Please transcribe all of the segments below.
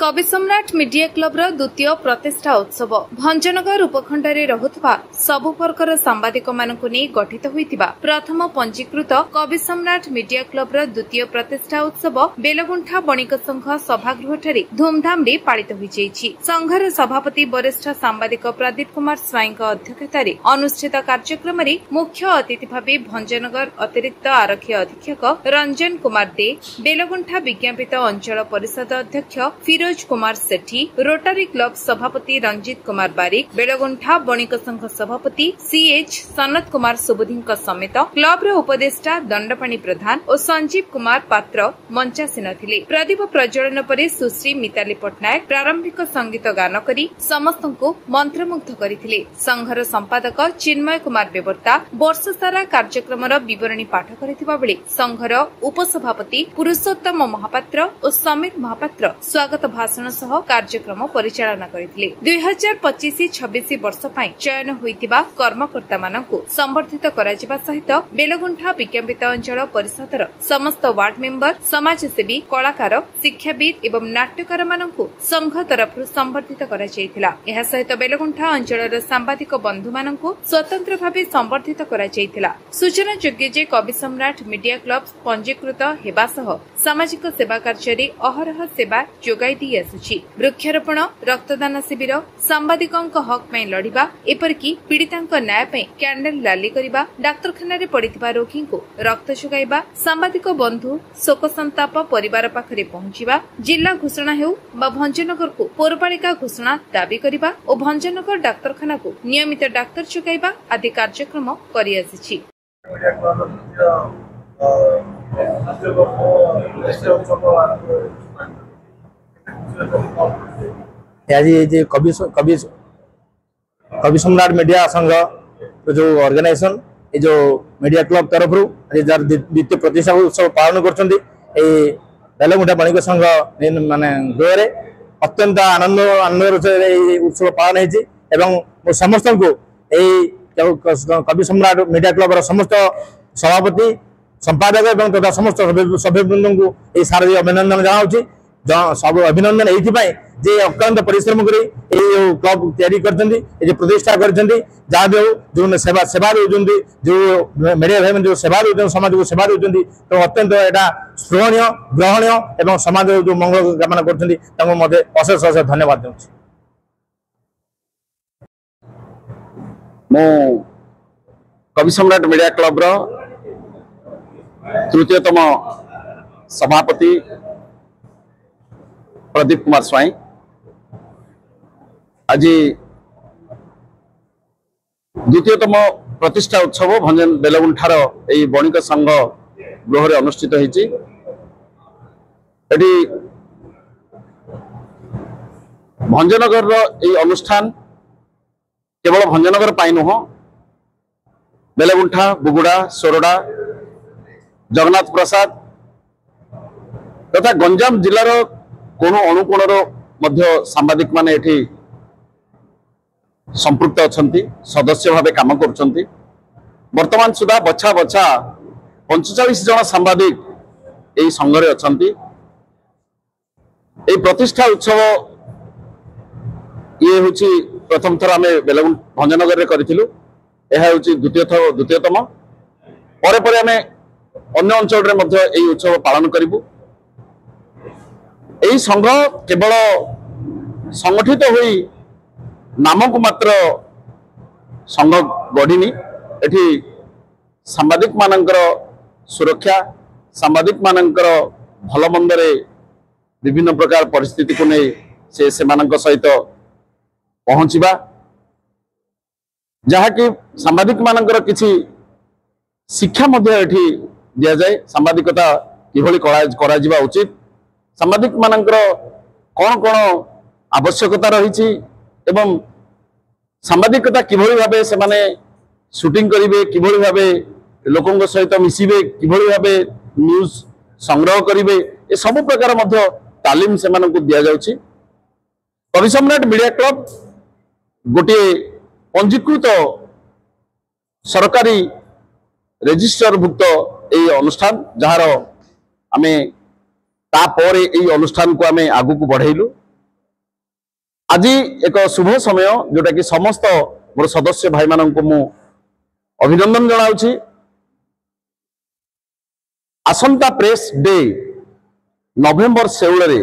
कवि सम्राट media club द्वितीय प्रतिष्ठा उत्सव भंजनगर उपखंड में रहुवा सबु वर्गर सांबादिक मानक नहीं गठित होइतिबा प्रथम पंजीकृत कवि सम्राट मीडिया क्लब द्वितीय प्रतिष्ठा उत्सव बेलगुंठा बणिक संघ सभागृह धूमधाम रे पालित होइछि। संघर सभापति वरिष्ठ सांबादिक प्रदीप कुमार स्वाई अध्यक्षतार अनुष्ठित कार्यक्रम में मुख्य अतिथि भाव भंजनगर अतिरिक्त आरक्षी अधीक्षक रंजन कुमार दे, बेलगुंठा विज्ञापित अंचल परिषद अध्यक्ष फिरोज कुमार सेठी, रोटरी क्लब सभापति रंजित कुमार बारिक, बेलगुंठा बणिक संघ सभापति सीएच सनत कुमार सुबुधी समेत क्लब उपदेष्टा दंडपाणी प्रधान और संजीव कुमार पात्र मंचासीन थिले। प्रदीप प्रज्वलन पर सुश्री मिताली पट्टनायक प्रारंभिक संगीत गान करी समस्त को मंत्रमुग्ध करथिले। संघर संपादक चिन्मय कुमार बेवर्ता वर्ष सारा कार्यक्रम विवरणी पाठ करथिबा बेले संघर उपसभापति पुरुषोत्तम महापात्र और समीर महापात्र स्वागत भाषण सह कार्यक्रम परिचालना करथिले। 2025-26 वर्ष पई चयन होइतिबा कर्मकर्ता मानकु संबर्धित कराजिबा सहित बेलगुंठा विज्ञापित अंचल परिषदर समस्त वार्ड मेंबर, समाजसेवी, कलाकार, शिक्षाविद एवं नाट्यकार मानकु संघ तरफ संबर्धित कराଯାଇथिला। एहा सहित बेलगुंठा अंचलर सांबादिक बंधु मानकु स्वतंत्र भावे संबर्धित कराଯାଇथिला। सूचना योग्य जे कवि सम्राट मीडिया क्लब पंजीकृत हेबा सह सामाजिक सेवा कार्य अहरह सेवा जोगाई दी आसुछि। वृक्षारोपण, रक्तदान शिविर, सांबादिकଙ୍କ हक में लड़िबा, एपरकी पीड़ितांक न्याय पे कैंडल रैली करिबा, डाक्तरखाना रे पड़िथिबा रोगी को रक्त जोगाइबा, सांबादिक बंधु शोक संताप परिवार पाखरे पहुंचीबा, जिला घोषणा हेउ बा भंजनगर को पौरपालिका घोषणा दाबी करिबा और भंजनगर डाक्तरखाना को नियमित डाक्तर जोगाइबा आदि कार्यक्रम करि आसिछि। आज कवि सम्राट मीडिया संघ जो ऑर्गेनाइजेशन ये जो मीडिया क्लब तरफ द्वितीय प्रतिष्ठा उत्सव पालन कर बणिक संघ माने गृह अत्यंत आनंद उत्सव पालन हो समस्त को कवि सम्राट मीडिया क्लब समस्त सभापति संपादक एवं तथा समस्त सभ्यवृंद को यह शारदीय अभिनंदन जनाऊँगी। सब अभिनंदन ये जे अक्लांत परिश्रम कर क्लब तैयारी प्रतिष्ठा कर जहाँ भी हो जो सेवा सेवा दौरान जो मीडिया भाई जो सेवा दौरान समाज को सेवा दौरान तो अत्यंत यहाँ स्पृहणीय ग्रहणीय एवं समाज जो मंगल कामना कर अशेष अशेष धन्यवाद दूँ। मो कवि सम्राट मीडिया क्लब तृतीयतम सभापति प्रदीप कुमार स्वाई आज द्वितीयतम प्रतिष्ठा उत्सव भंजन बेलगुंठार यही बणिक संघ गृह अनुष्ठित होती। भंजनगर यही अनुष्ठान केवल भंजनगर पाई नुह बेलगुंठा, बुगुड़ा, सोरडा, जगन्नाथ प्रसाद तथा गंजाम जिलार कोण अनुकोणर मध्य सांबादिक माने एठी संपृक्त अछंती, सदस्य भावे काम करुछंती। वर्तमान सुधा बछा बछा 45 जन सांबादिक एही संघरे अछंती। एही प्रतिष्ठा उत्सव ये होची प्रथम थर आमे बेलगुंठ भंजनगर रे करिथिलु। एहा होची द्वितीयतम परे परे आमे अन्य अंचल रे मध्य एही उत्सव पालन करिबु। यही संघ केवल संगठित हुई नामक मात्र संघ गढ़नी एठी सांबादिक मानकर सुरक्षा, सांबादिक मानकर भल मंदरे विभिन्न प्रकार परिस्थिति को नहीं से मानक सहित पहुंचीबा जहा कि सांबादिक मानकर किछि शिक्षा मध्य एठी दिया जाए। सांबादिकता किभली करा जिबा उचित, सांबादिक मानकर कौन कौन आवश्यकता रही एवं सांबादिकता किभली भाबे से माने शूटिंग करिवे, किभली भाबे लोकंग सहित मिसिबे, किभली भाबे न्यूज संग्रह करिवे, ए सब प्रकार मध्य तालीम से मानक दिया जाउछि। कवि सम्राट मीडिया क्लब गोटे पंजीकृत सरकारी रेजिस्टर भुक्त यही अनुष्ठान जार आमे तापर यही अनुष्ठान को आमे आगु को बढ़ेलु आज एक शुभ समय जोटा कि समस्त मोर सदस्य भाई मानक मु अभिनंदन जनाऊँगी। आसंता प्रेस डे नवेम्बर 16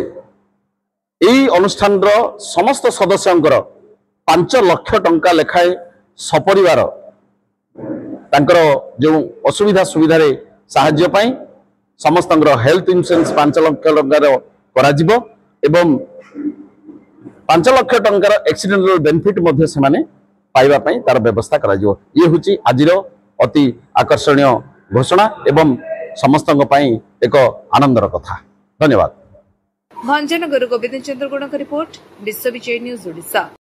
यही अनुष्ठान समस्त सदस्यंकर 5 लाख टंका लेखाए सपरिवार तांकर जो असुविधा सुविधा साहाय्य पाई समस्त हेल्थ इंश्योरेंस 5 लाख टंकार कराजिबो एवं 5 लाख टंकार एक्सीडेंटल बेनिफिट मध्य से माने पाइबा पई तार व्यवस्था कराजिबो। ये हुची आजिर अति आकर्षणीय घोषणा एवं समस्तंग पई एक आनंदर कथा। धन्यवाद। भंजनगर गोविंद चंद्र गुणक रिपोर्ट विश्व विजय न्यूज ओडिशा।